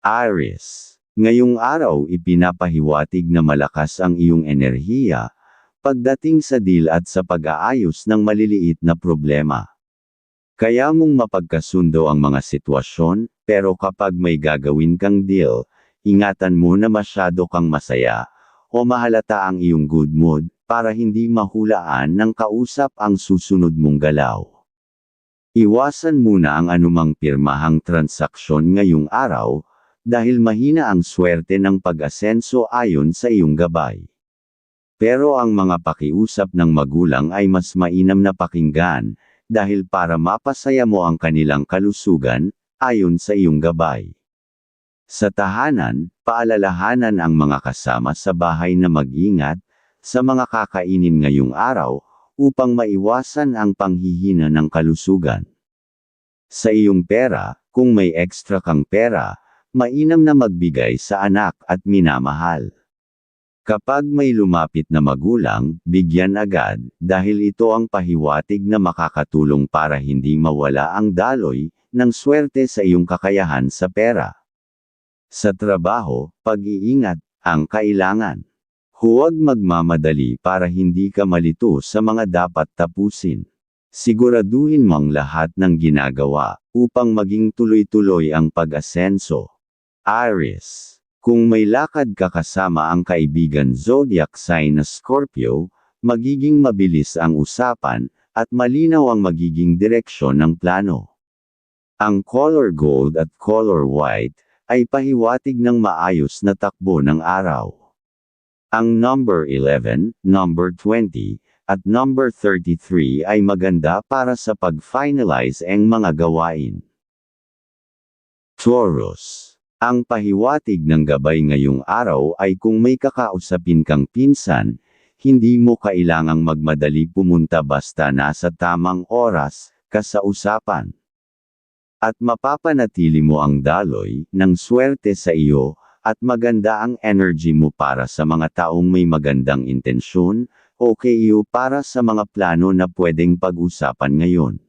Aries. Ngayong araw ipinapahiwatig na malakas ang iyong enerhiya, pagdating sa deal at sa pag-aayos ng maliliit na problema. Kaya mong mapagkasundo ang mga sitwasyon, pero kapag may gagawin kang deal, ingatan mo na masyado kang masaya, o mahalata ang iyong good mood, para hindi mahulaan ng kausap ang susunod mong galaw. Iwasan muna ang anumang pirmahang transaksyon ngayong araw, dahil mahina ang swerte ng pag-asenso ayon sa iyong gabay. Pero ang mga pakiusap ng magulang ay mas mainam na pakinggan, dahil para mapasaya mo ang kanilang kalusugan, ayon sa iyong gabay. Sa tahanan, paalalahanan ang mga kasama sa bahay na mag-ingat, sa mga kakainin ngayong araw, upang maiwasan ang panghihina ng kalusugan. Sa iyong pera, kung may extra kang pera, mainam na magbigay sa anak at minamahal. Kapag may lumapit na magulang, bigyan agad, dahil ito ang pahiwatig na makakatulong para hindi mawala ang daloy ng swerte sa iyong kakayahan sa pera. Sa trabaho, pag-iingat ang kailangan. Huwag magmamadali para hindi ka malito sa mga dapat tapusin. Siguraduhin mong lahat ng ginagawa upang maging tuloy-tuloy ang pag-asenso. Aries. Kung may lakad ka kasama ang kaibigan zodiac sign na Scorpio, magiging mabilis ang usapan, at malinaw ang magiging direksyon ng plano. Ang color gold at color white ay pahiwatig ng maayos na takbo ng araw. Ang number 11, number 20, at number 33 ay maganda para sa pag-finalize ang mga gawain. Taurus. Ang pahiwatig ng gabay ngayong araw ay kung may kakausapin kang pinsan, hindi mo kailangang magmadali pumunta basta nasa tamang oras ka sa usapan. At mapapanatili mo ang daloy ng swerte sa iyo, at maganda ang energy mo para sa mga taong may magandang intensyon, o kayo para sa mga plano na pwedeng pag-usapan ngayon.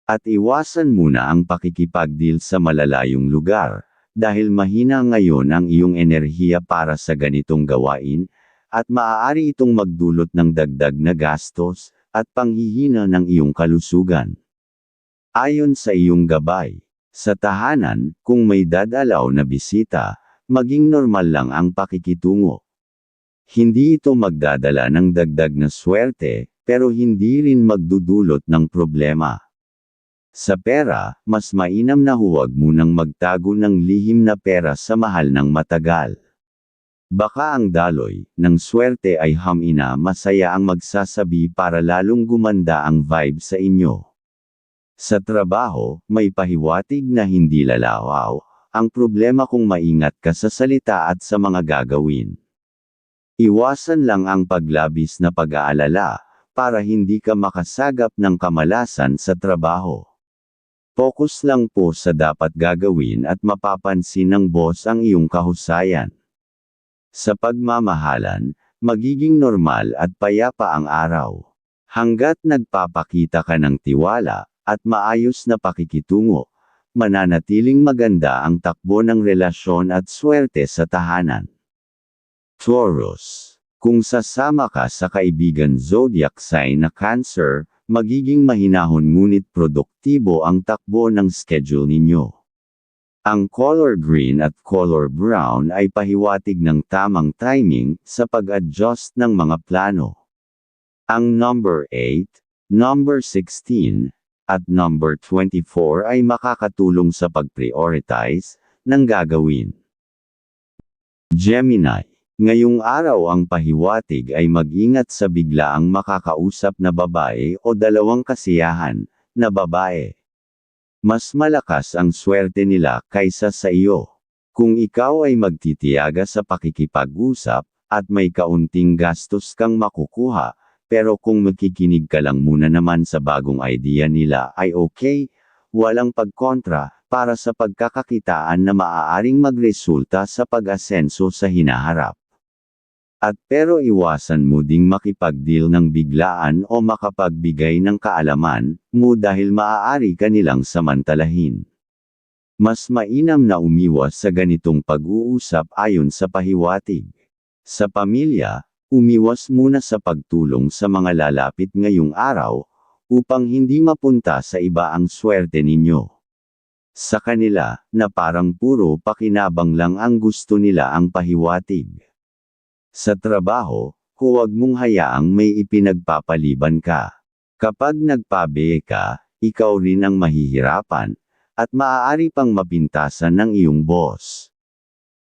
At iwasan muna ang pakikipagdeal sa malalayong lugar, dahil mahina ngayon ang iyong enerhiya para sa ganitong gawain, at maaari itong magdulot ng dagdag na gastos, at panghihina ng iyong kalusugan. Ayon sa iyong gabay, sa tahanan, kung may dadalaw na bisita, maging normal lang ang pakikitungo. Hindi ito magdadala ng dagdag na swerte, pero hindi rin magdudulot ng problema. Sa pera, mas mainam na huwag munang magtago ng lihim na pera sa mahal ng matagal. Baka ang daloy ng swerte ay hamina masaya ang magsasabi para lalong gumanda ang vibe sa inyo. Sa trabaho, may pahiwatig na hindi lalawaw, ang problema kung maingat ka sa salita at sa mga gagawin. Iwasan lang ang paglabis na pag-aalala, para hindi ka makasagap ng kamalasan sa trabaho. Focus lang po sa dapat gagawin at mapapansin ng boss ang iyong kahusayan. Sa pagmamahalan, magiging normal at payapa ang araw. Hanggat nagpapakita ka ng tiwala, at maayos na pakikitungo, mananatiling maganda ang takbo ng relasyon at swerte sa tahanan. Taurus. Kung sasama ka sa kaibigan zodiac sign na Cancer, magiging mahinahon ngunit produktibo ang takbo ng schedule ninyo. Ang color green at color brown ay pahiwatig ng tamang timing sa pag-adjust ng mga plano. Ang number 8, number 16, at number 24 ay makakatulong sa pag-prioritize ng gagawin. Gemini. Ngayong araw ang pahiwatig ay mag-ingat sa biglaang makakausap na babae o dalawang kasiyahan na babae. Mas malakas ang swerte nila kaysa sa iyo. Kung ikaw ay magtitiyaga sa pakikipag-usap, at may kaunting gastos kang makukuha, pero kung makikinig ka lang muna naman sa bagong idea nila ay okay, walang pagkontra, para sa pagkakakitaan na maaaring magresulta sa pag-asenso sa hinaharap. At pero iwasan mo ding makipag-deal ng biglaan o makapagbigay ng kaalaman mo dahil maaari ka nilang samantalahin. Mas mainam na umiwas sa ganitong pag-uusap ayon sa pahiwatig. Sa pamilya, umiwas muna sa pagtulong sa mga lalapit ngayong araw, upang hindi mapunta sa iba ang swerte ninyo. Sa kanila, na parang puro pakinabang lang ang gusto nila ang pahiwatig. Sa trabaho, huwag mong hayaang may ipinagpapaliban ka. Kapag nagpabiye ka, ikaw rin ang mahihirapan, at maaari pang mapintasan ng iyong boss.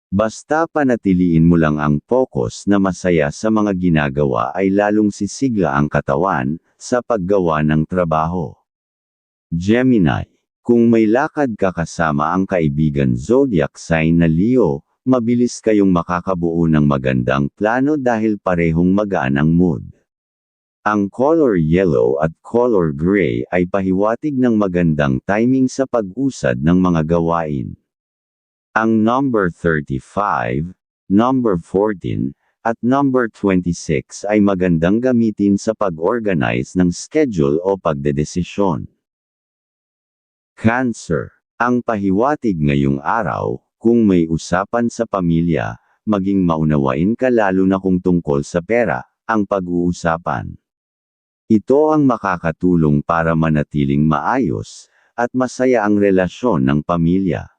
Basta panatiliin mo lang ang focus na masaya sa mga ginagawa ay lalong sisigla ang katawan, sa paggawa ng trabaho. Gemini, kung may lakad ka kasama ang kaibigan zodiac sign na Leo, mabilis kayong makakabuo ng magandang plano dahil parehong magaan ang mood. Ang color yellow at color gray ay pahiwatig ng magandang timing sa pag-usad ng mga gawain. Ang number 35, number 14, at number 26 ay magandang gamitin sa pag-organize ng schedule o pagdedesisyon. Cancer, ang pahiwatig ngayong araw, kung may usapan sa pamilya, maging maunawain ka lalo na kung tungkol sa pera, ang pag-uusapan. Ito ang makakatulong para manatiling maayos, at masaya ang relasyon ng pamilya.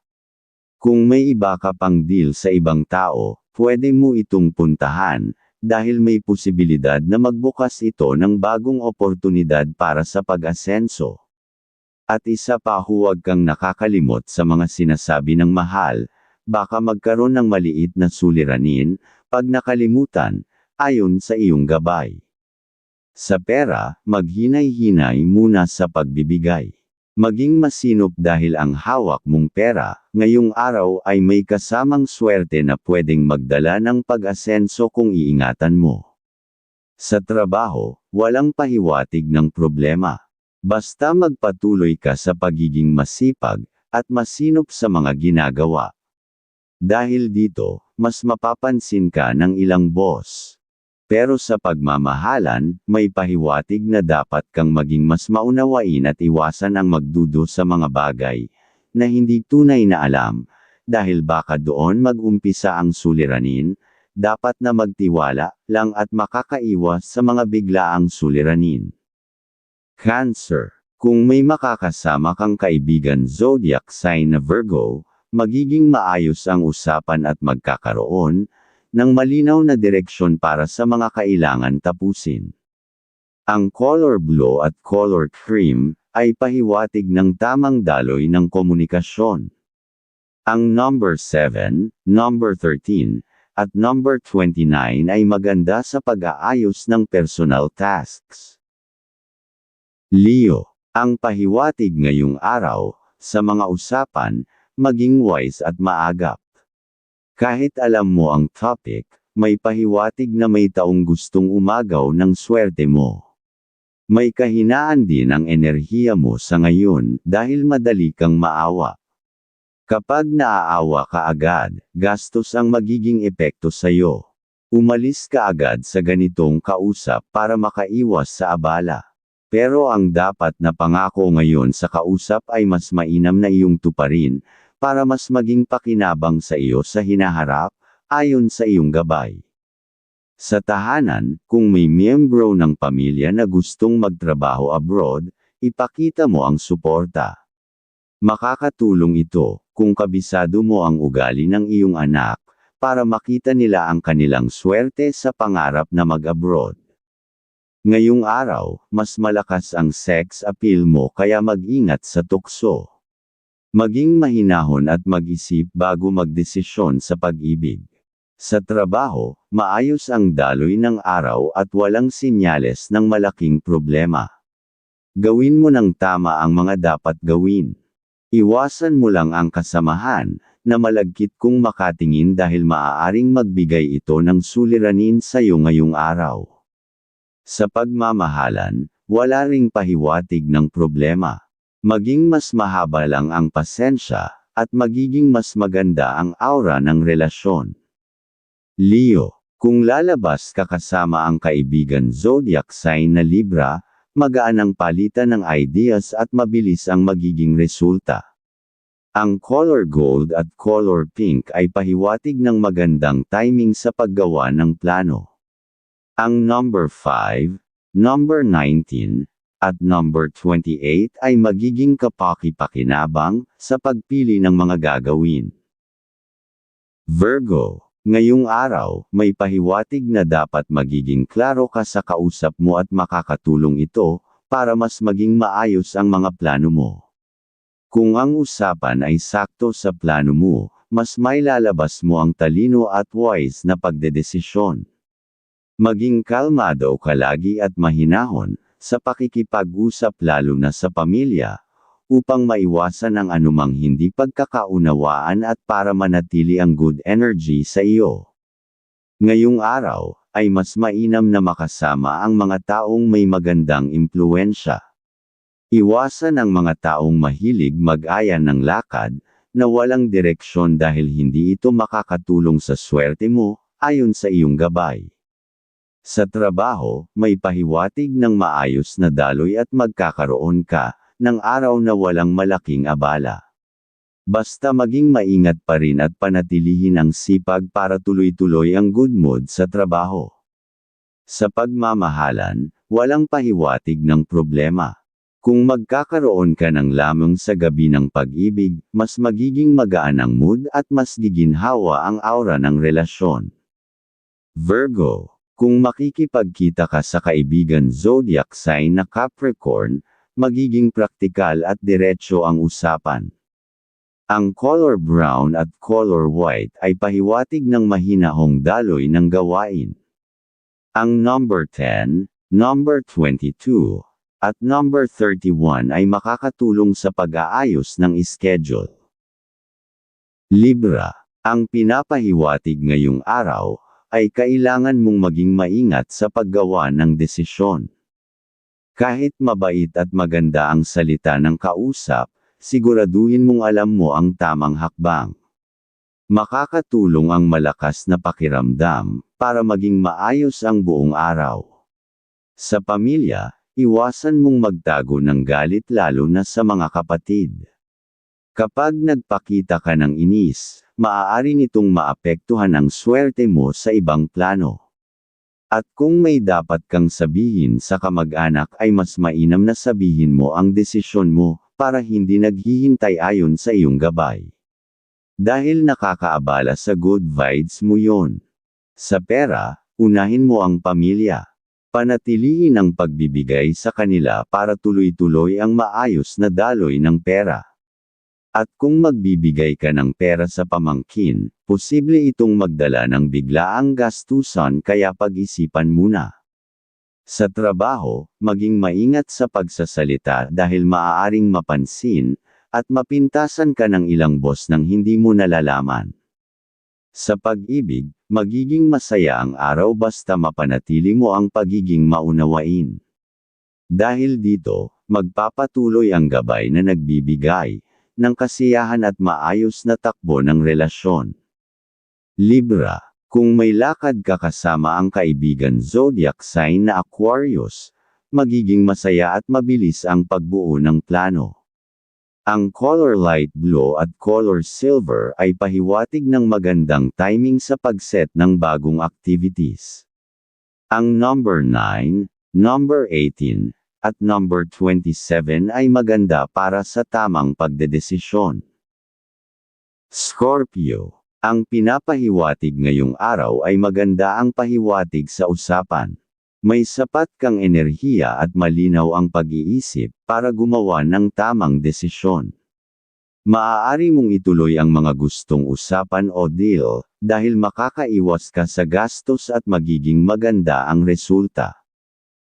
Kung may iba ka pang deal sa ibang tao, pwede mo itong puntahan, dahil may posibilidad na magbukas ito ng bagong oportunidad para sa pag-asenso. At isa pa, huwag kang nakakalimot sa mga sinasabi ng mahal, baka magkaroon ng maliit na suliranin, pag nakalimutan, ayon sa iyong gabay. Sa pera, maghinay-hinay muna sa pagbibigay. Maging masinop dahil ang hawak mong pera, ngayong araw ay may kasamang swerte na pwedeng magdala ng pag-asenso kung iingatan mo. Sa trabaho, walang pahiwatig ng problema. Basta magpatuloy ka sa pagiging masipag, at masinop sa mga ginagawa. Dahil dito, mas mapapansin ka ng ilang boss. Pero sa pagmamahalan, may pahiwatig na dapat kang maging mas maunawain at iwasan ang magdudo sa mga bagay na hindi tunay na alam, dahil baka doon mag-umpisa ang suliranin. Dapat na magtiwala lang at makakaiwas sa mga biglaang suliranin. Cancer, kung may makakasama kang kaibigan zodiac sign na Virgo, magiging maayos ang usapan at magkakaroon ng malinaw na direksyon para sa mga kailangan tapusin. Ang color blue at color cream ay pahiwatig ng tamang daloy ng komunikasyon. Ang number 7, number 13, at number 29 ay maganda sa pag-aayos ng personal tasks. Leo, ang pahiwatig ngayong araw, sa mga usapan, maging wise at maagap. Kahit alam mo ang topic, may pahiwatig na may taong gustong umagaw ng swerte mo. May kahinaan din ang enerhiya mo sa ngayon, dahil madali kang maawa. Kapag naaawa ka agad, gastos ang magiging epekto sa iyo. Umalis ka agad sa ganitong kausap para makaiwas sa abala. Pero ang dapat na pangako ngayon sa kausap ay mas mainam na iyong tuparin, para mas maging pakinabang sa iyo sa hinaharap, ayon sa iyong gabay. Sa tahanan, kung may miyembro ng pamilya na gustong magtrabaho abroad, ipakita mo ang suporta. Makakatulong ito, kung kabisado mo ang ugali ng iyong anak, para makita nila ang kanilang swerte sa pangarap na mag-abroad. Ngayong araw, mas malakas ang sex appeal mo kaya mag-ingat sa tukso. Maging mahinahon at mag-isip bago magdesisyon sa pag-ibig. Sa trabaho, maayos ang daloy ng araw at walang sinyales ng malaking problema. Gawin mo ng tama ang mga dapat gawin. Iwasan mo lang ang kasamahan, na malagkit kung makatingin dahil maaaring magbigay ito ng suliranin sa iyo ngayong araw. Sa pagmamahalan, wala ring pahiwatig ng problema. Maging mas mahaba lang ang pasensya, at magiging mas maganda ang aura ng relasyon. Leo, kung lalabas ka kasama ang kaibigan zodiac sign na Libra, magaan ang palitan ng ideas at mabilis ang magiging resulta. Ang color gold at color pink ay pahiwatig ng magandang timing sa paggawa ng plano. Ang number 5, number 19, at number 28 ay magiging kapaki-pakinabang sa pagpili ng mga gagawin. Virgo, ngayong araw, may pahiwatig na dapat magiging klaro ka sa kausap mo at makakatulong ito para mas maging maayos ang mga plano mo. Kung ang usapan ay sakto sa plano mo, mas mailalabas mo ang talino at wise na pagdedesisyon. Maging kalmado ka lagi at mahinahon sa pakikipag-usap lalo na sa pamilya, upang maiwasan ang anumang hindi pagkakaunawaan at para manatili ang good energy sa iyo. Ngayong araw, ay mas mainam na makasama ang mga taong may magandang impluwensya. Iwasan ang mga taong mahilig mag-aya ng lakad, na walang direksyon dahil hindi ito makakatulong sa swerte mo, ayon sa iyong gabay. Sa trabaho, may pahiwatig ng maayos na daloy at magkakaroon ka ng araw na walang malaking abala. Basta maging maingat pa rin at panatilihin ang sipag para tuloy-tuloy ang good mood sa trabaho. Sa pagmamahalan, walang pahiwatig ng problema. Kung magkakaroon ka ng lamang sa gabi ng pag-ibig, mas magiging magaan ang mood at mas giginhawa ang aura ng relasyon. Virgo, kung makikipagkita ka sa kaibigan zodiac sign na Capricorn, magiging praktikal at diretso ang usapan. Ang color brown at color white ay pahiwatig ng mahinahong daloy ng gawain. Ang number 10, number 22, at number 31 ay makakatulong sa pag-aayos ng schedule. Libra, ang pinapahiwatig ngayong araw, ay kailangan mong maging maingat sa paggawa ng desisyon. Kahit mabait at maganda ang salita ng kausap, siguraduhin mong alam mo ang tamang hakbang. Makakatulong ang malakas na pakiramdam, para maging maayos ang buong araw. Sa pamilya, iwasan mong magtago ng galit lalo na sa mga kapatid. Kapag nagpakita ka ng inis, maaari nitong maapektuhan ang swerte mo sa ibang plano. At kung may dapat kang sabihin sa kamag-anak ay mas mainam na sabihin mo ang desisyon mo, para hindi naghihintay ayon sa iyong gabay. Dahil nakakaabala sa good vibes mo yon. Sa pera, unahin mo ang pamilya. Panatilihin ang pagbibigay sa kanila para tuloy-tuloy ang maayos na daloy ng pera. At kung magbibigay ka ng pera sa pamangkin, posible itong magdala ng biglaang gastusan kaya pag-isipan muna. Sa trabaho, maging maingat sa pagsasalita dahil maaaring mapansin, at mapintasan ka ng ilang boss nang hindi mo nalalaman. Sa pag-ibig, magiging masaya ang araw basta mapanatili mo ang pagiging maunawain. Dahil dito, magpapatuloy ang gabay na nagbibigay ng kasiyahan at maayos na takbo ng relasyon. Libra, kung may lakad ka kasama ang kaibigan zodiac sign na Aquarius, magiging masaya at mabilis ang pagbuo ng plano. Ang color light blue at color silver ay pahiwatig ng magandang timing sa pagset ng bagong activities. Ang number 9, number 18, at number 27 ay maganda para sa tamang pagdedesisyon. Scorpio, ang pinapahiwatig ngayong araw ay maganda ang pahiwatig sa usapan. May sapat kang enerhiya at malinaw ang pag-iisip para gumawa ng tamang desisyon. Maaari mong ituloy ang mga gustong usapan o deal, dahil makakaiwas ka sa gastos at magiging maganda ang resulta.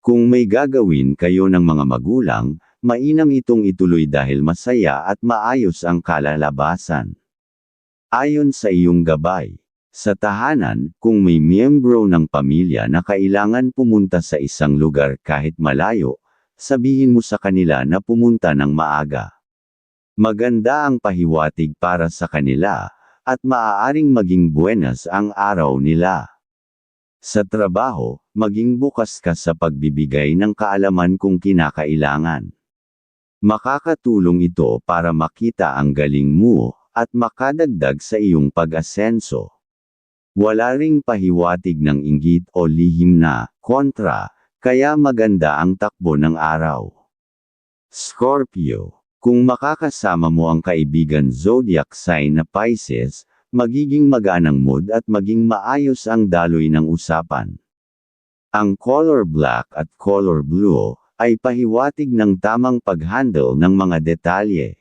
Kung may gagawin kayo ng mga magulang, mainam itong ituloy dahil masaya at maayos ang kalalabasan. Ayon sa iyong gabay. Sa tahanan, kung may miyembro ng pamilya na kailangan pumunta sa isang lugar kahit malayo, sabihin mo sa kanila na pumunta ng maaga. Maganda ang pahiwatig para sa kanila, at maaaring maging buenas ang araw nila. Sa trabaho, maging bukas ka sa pagbibigay ng kaalaman kung kinakailangan. Makakatulong ito para makita ang galing mo, at makadagdag sa iyong pag-asenso. Wala ring pahiwatig ng inggit o lihim na kontra, kaya maganda ang takbo ng araw. Scorpio, kung makakasama mo ang kaibigan zodiac sign na Pisces, magiging magaan ang mood at maging maayos ang daloy ng usapan. Ang color black at color blue ay pahiwatig ng tamang pag-handle ng mga detalye.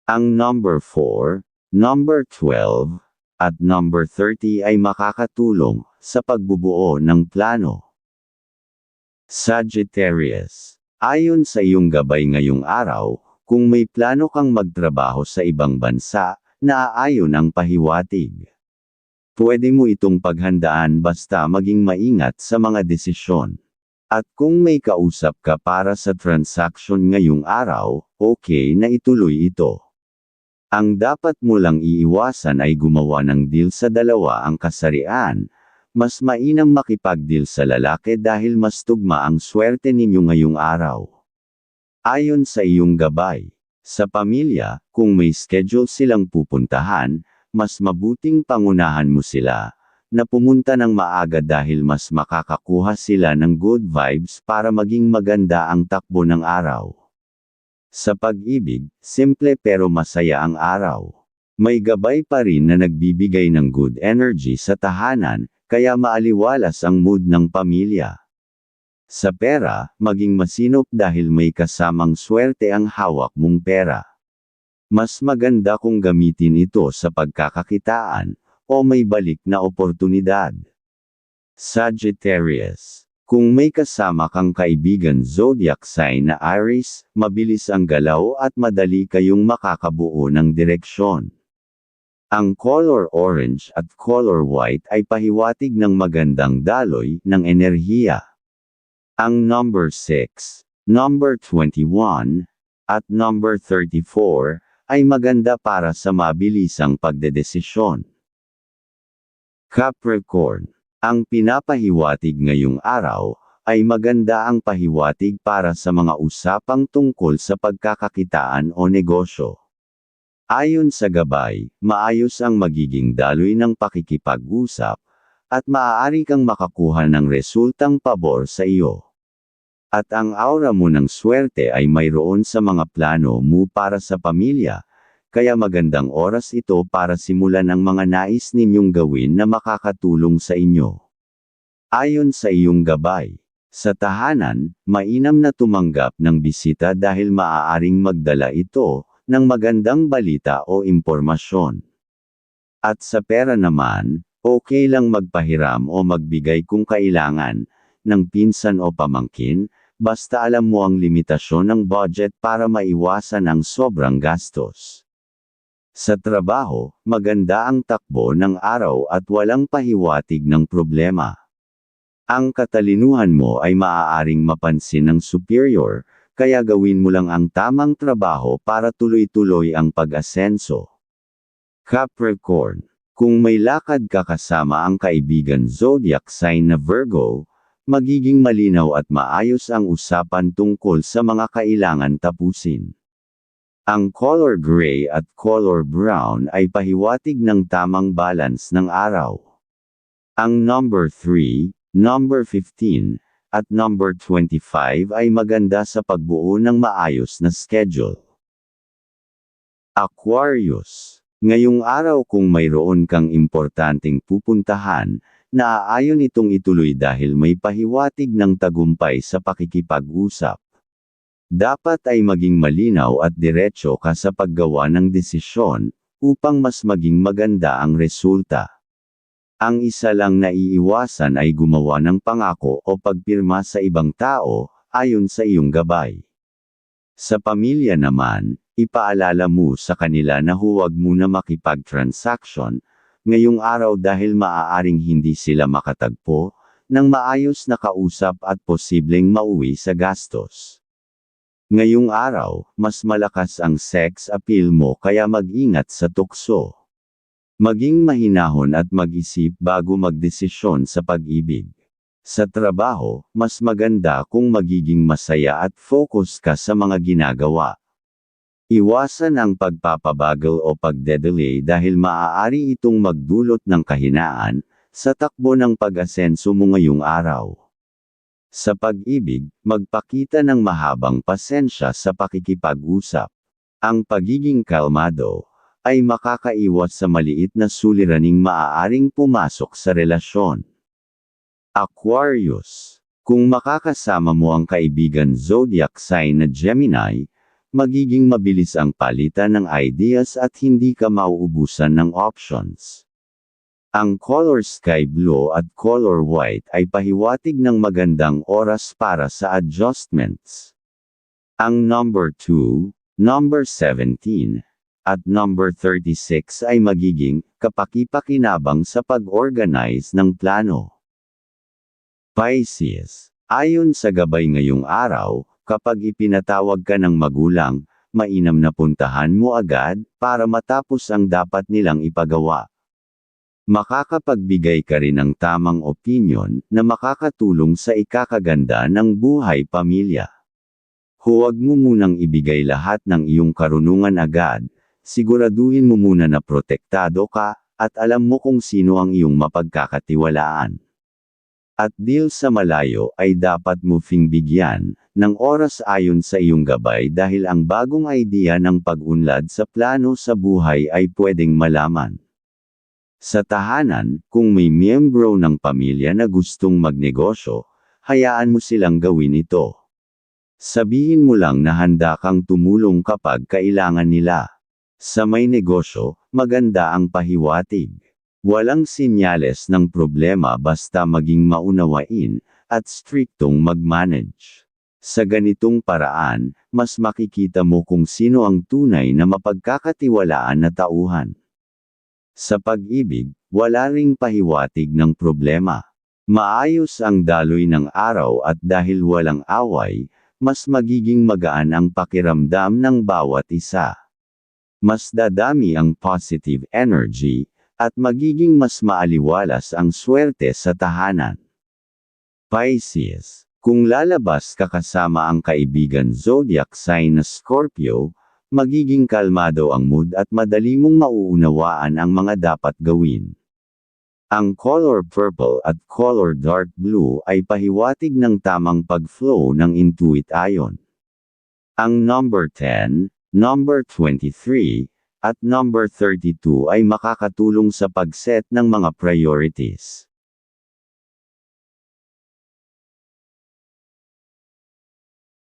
Ang number 4, number 12, at number 30 ay makakatulong sa pagbubuo ng plano. Sagittarius, ayon sa iyong gabay ngayong araw, kung may plano kang magtrabaho sa ibang bansa, naaayon ang pahiwatig. Pwede mo itong paghandaan basta maging maingat sa mga desisyon. At kung may kausap ka para sa transaction ngayong araw, okay na ituloy ito. Ang dapat mo lang iiwasan ay gumawa ng deal sa dalawa ang kasarian. Mas mainam makipag-deal sa lalaki dahil mas tugma ang swerte ninyo ngayong araw. Ayon sa iyong gabay, sa pamilya, kung may schedule silang pupuntahan, mas mabuting pangunahan mo sila na pumunta ng maaga dahil mas makakakuha sila ng good vibes para maging maganda ang takbo ng araw. Sa pag-ibig, simple pero masaya ang araw. May gabay pa rin na nagbibigay ng good energy sa tahanan, kaya maaliwalas ang mood ng pamilya. Sa pera, maging masinop dahil may kasamang swerte ang hawak mong pera. Mas maganda kung gamitin ito sa pagkakakitaan, o may balik na oportunidad. Sagittarius, kung may kasama kang kaibigan zodiac sign na Aries, mabilis ang galaw at madali kayong makakabuo ng direksyon. Ang color orange at color white ay pahiwatig ng magandang daloy ng enerhiya. Ang number 6, number 21, at number 34, ay maganda para sa mabilisang pagdedesisyon. Capricorn, ang pinapahiwatig ngayong araw, ay maganda ang pahiwatig para sa mga usapang tungkol sa pagkakakitaan o negosyo. Ayon sa gabay, maayos ang magiging daloy ng pakikipag-usap, at maaari kang makakuha ng resultang pabor sa iyo. At ang aura mo ng swerte ay mayroon sa mga plano mo para sa pamilya, kaya magandang oras ito para simulan ang mga nais ninyong gawin na makakatulong sa inyo. Ayon sa iyong gabay, sa tahanan, mainam na tumanggap ng bisita dahil maaaring magdala ito ng magandang balita o impormasyon. At sa pera naman, okay lang magpahiram o magbigay kung kailangan, ng pinsan o pamangkin, basta alam mo ang limitasyon ng budget para maiwasan ang sobrang gastos. Sa trabaho, maganda ang takbo ng araw at walang pahiwatig ng problema. Ang katalinuhan mo ay maaaring mapansin ng superior, kaya gawin mo lang ang tamang trabaho para tuloy-tuloy ang pag-asenso. Capricorn, kung may lakad ka kasama ang kaibigan zodiac sign na Virgo, magiging malinaw at maayos ang usapan tungkol sa mga kailangan tapusin. Ang color gray at color brown ay pahiwatig ng tamang balance ng araw. Ang number 3, number 15, at number 25 ay maganda sa pagbuo ng maayos na schedule. Aquarius, ngayong araw kung mayroon kang importanteng pupuntahan, naaayon itong ituloy dahil may pahiwatig ng tagumpay sa pakikipag-usap. Dapat ay maging malinaw at diretso ka sa paggawa ng desisyon, upang mas maging maganda ang resulta. Ang isa lang na iiwasan ay gumawa ng pangako o pagpirma sa ibang tao, ayon sa iyong gabay. Sa pamilya naman, ipaalala mo sa kanila na huwag muna makipag-transaction, ngayong araw dahil maaaring hindi sila makatagpo, ng maayos na kausap at posibleng mauwi sa gastos. Ngayong araw, mas malakas ang sex appeal mo kaya mag-ingat sa tukso. Maging mahinahon at mag-isip bago magdesisyon sa pag-ibig. Sa trabaho, mas maganda kung magiging masaya at focus ka sa mga ginagawa. Iwasan ang pagpapabagal o pagdedelay dahil maaari itong magdulot ng kahinaan sa takbo ng pag-asenso mo ngayong araw. Sa pag-ibig, magpakita ng mahabang pasensya sa pakikipag-usap. Ang pagiging kalmado ay makakaiwas sa maliit na suliraning maaaring pumasok sa relasyon. Aquarius. Kung makakasama mo ang kaibigan zodiac sign na Gemini, magiging mabilis ang palitan ng ideas at hindi ka mauubusan ng options. Ang color sky blue at color white ay pahiwatig ng magandang oras para sa adjustments. Ang number 2, number 17, at number 36 ay magiging kapaki-pakinabang sa pag-organize ng plano. Pisces. Ayon sa gabay ngayong araw, kapag ipinatawag ka ng magulang, mainam na puntahan mo agad, para matapos ang dapat nilang ipagawa. Makakapagbigay ka rin ng tamang opinyon, na makakatulong sa ikakaganda ng buhay pamilya. Huwag mo munang ibigay lahat ng iyong karunungan agad, siguraduhin mo muna na protektado ka, at alam mo kung sino ang iyong mapagkakatiwalaan. At deal sa malayo ay dapat mo bigyan ng oras ayon sa iyong gabay dahil ang bagong idea ng pag-unlad sa plano sa buhay ay pwedeng malaman. Sa tahanan, kung may miyembro ng pamilya na gustong magnegosyo, hayaan mo silang gawin ito. Sabihin mo lang na handa kang tumulong kapag kailangan nila. Sa may negosyo, maganda ang pahiwatig. Walang sinyales ng problema basta maging maunawain, at striktong mag-manage. Sa ganitong paraan, mas makikita mo kung sino ang tunay na mapagkakatiwalaan na tauhan. Sa pag-ibig, wala ring pahiwatig ng problema. Maayos ang daloy ng araw at dahil walang away, mas magiging magaan ang pakiramdam ng bawat isa. Mas dadami ang positive energy, at magiging mas maaliwalas ang swerte sa tahanan. Pisces. Kung lalabas ka kasama ang kaibigan zodiac sign na Scorpio, magiging kalmado ang mood at madali mong mauunawaan ang mga dapat gawin. Ang color purple at color dark blue ay pahiwatig ng tamang pag-flow ng intuit ayon. Ang number 10, number 23, at number 32 ay makakatulong sa pag-set ng mga priorities.